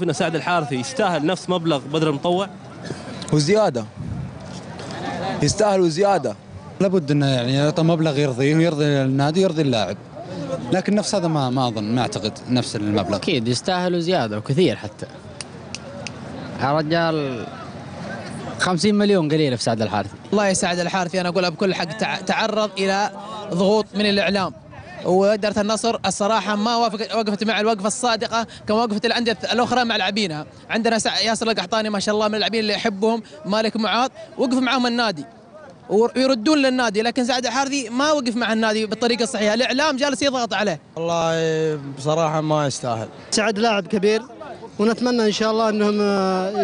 ان سعد الحارثي يستاهل نفس مبلغ بدر المطوع وزياده، يستاهل وزياده. لابد انه يعني يعطى مبلغ يرضيه ويرضي النادي ويرضي اللاعب، لكن نفس هذا ما اظن، ما اعتقد نفس المبلغ. اكيد يستاهل وزياده وكثير حتى. يا رجال 50 مليون قليله في سعد الحارثي. والله يا سعد الحارثي انا اقولها بكل حق، تعرض الى ضغوط من الاعلام، وإدارة النصر الصراحة ما وقفت مع الوقفة الصادقة كما وقفت الأندية الأخرى مع لاعبينها. عندنا ياسر القحطاني ما شاء الله من اللاعبين اللي يحبهم، مالك معاط وقف معهم النادي ويردون للنادي، لكن سعد الحارثي ما وقف مع النادي بالطريقة الصحيحة، الإعلام جالس يضغط عليه. والله بصراحة ما يستاهل. سعد لاعب كبير ونتمنى ان شاء الله انهم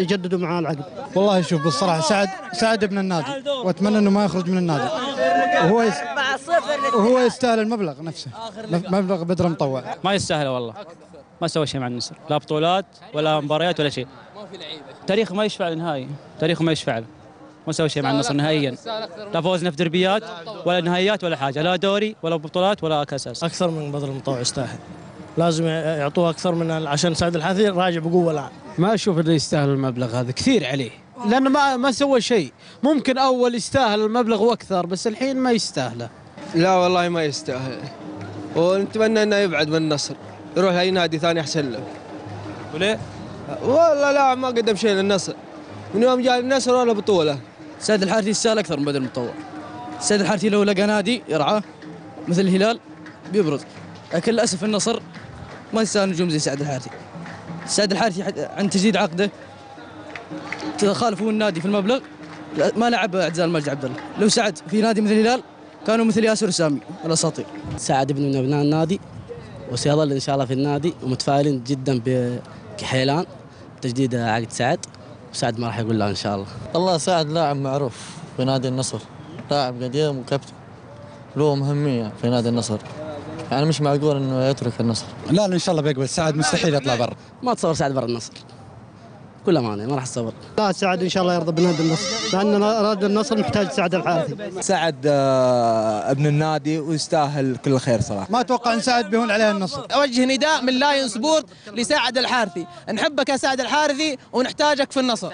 يجددوا معاه العقد. والله شوف بالصراحه سعد ابن النادي، واتمنى انه ما يخرج من النادي، وهو يستاهل المبلغ نفسه، مبلغ بدر مطوع. ما يستاهل والله، ما سوى شيء مع النصر، لا بطولات ولا مباريات ولا شيء. تاريخه ما يشفع لنهائي، تاريخه ما يشفع له، ما سوى شيء مع النصر نهائيا، لا فوزنا في دربيات ولا نهائيات ولا حاجه، لا دوري ولا بطولات ولا كاس. اكثر من بدر المطوع يستاهل، لازم يعطوه اكثر من عشان سعد الحارثي راجع بقوه الان. ما اشوف انه يستاهل المبلغ هذا، كثير عليه، لانه ما سوى شيء. ممكن اول يستاهل المبلغ واكثر، بس الحين ما يستاهله. لا والله ما يستاهل، ونتمنى انه يبعد من النصر، يروح اي نادي ثاني احسن له. وليه؟ والله لا ما قدم شيء للنصر من يوم جاء النصر ولا بطوله. سعد الحارثي يستاهل اكثر من بدر المطوع. سعد الحارثي لو لقى نادي يرعاه مثل الهلال بيبرز، لكن للاسف النصر ما يستاهل نجوم زي سعد الحارثي. سعد الحارثي عند تجديد عقده خالفوا النادي في المبلغ، ما لعب اعتزال مجد عبد الله. لو سعد في نادي مثل الهلال كانوا مثل ياسر سامي الاساطير. سعد ابن من ابناء النادي وسيظل ان شاء الله في النادي، ومتفائلين جدا بكحيلان تجديد عقد سعد، وسعد ما راح يقول لا ان شاء الله. والله سعد لاعب معروف في نادي النصر، لاعب قديم وكابتن، له مهمية في نادي النصر، يعني مش معقول انه يترك النصر. لا ان شاء الله بيقبل، سعد مستحيل يطلع برا. ما تصور سعد برا النصر، كل امانه ما راح تصور. لا سعد ان شاء الله يرضى بنادي النصر، لان نادي النصر محتاج سعد الحارثي. سعد ابن النادي ويستاهل كل خير صراحة. ما اتوقع ان سعد بيهون عليه النصر. اوجه نداء من لاين سبورت لسعد الحارثي، نحبك يا سعد الحارثي ونحتاجك في النصر.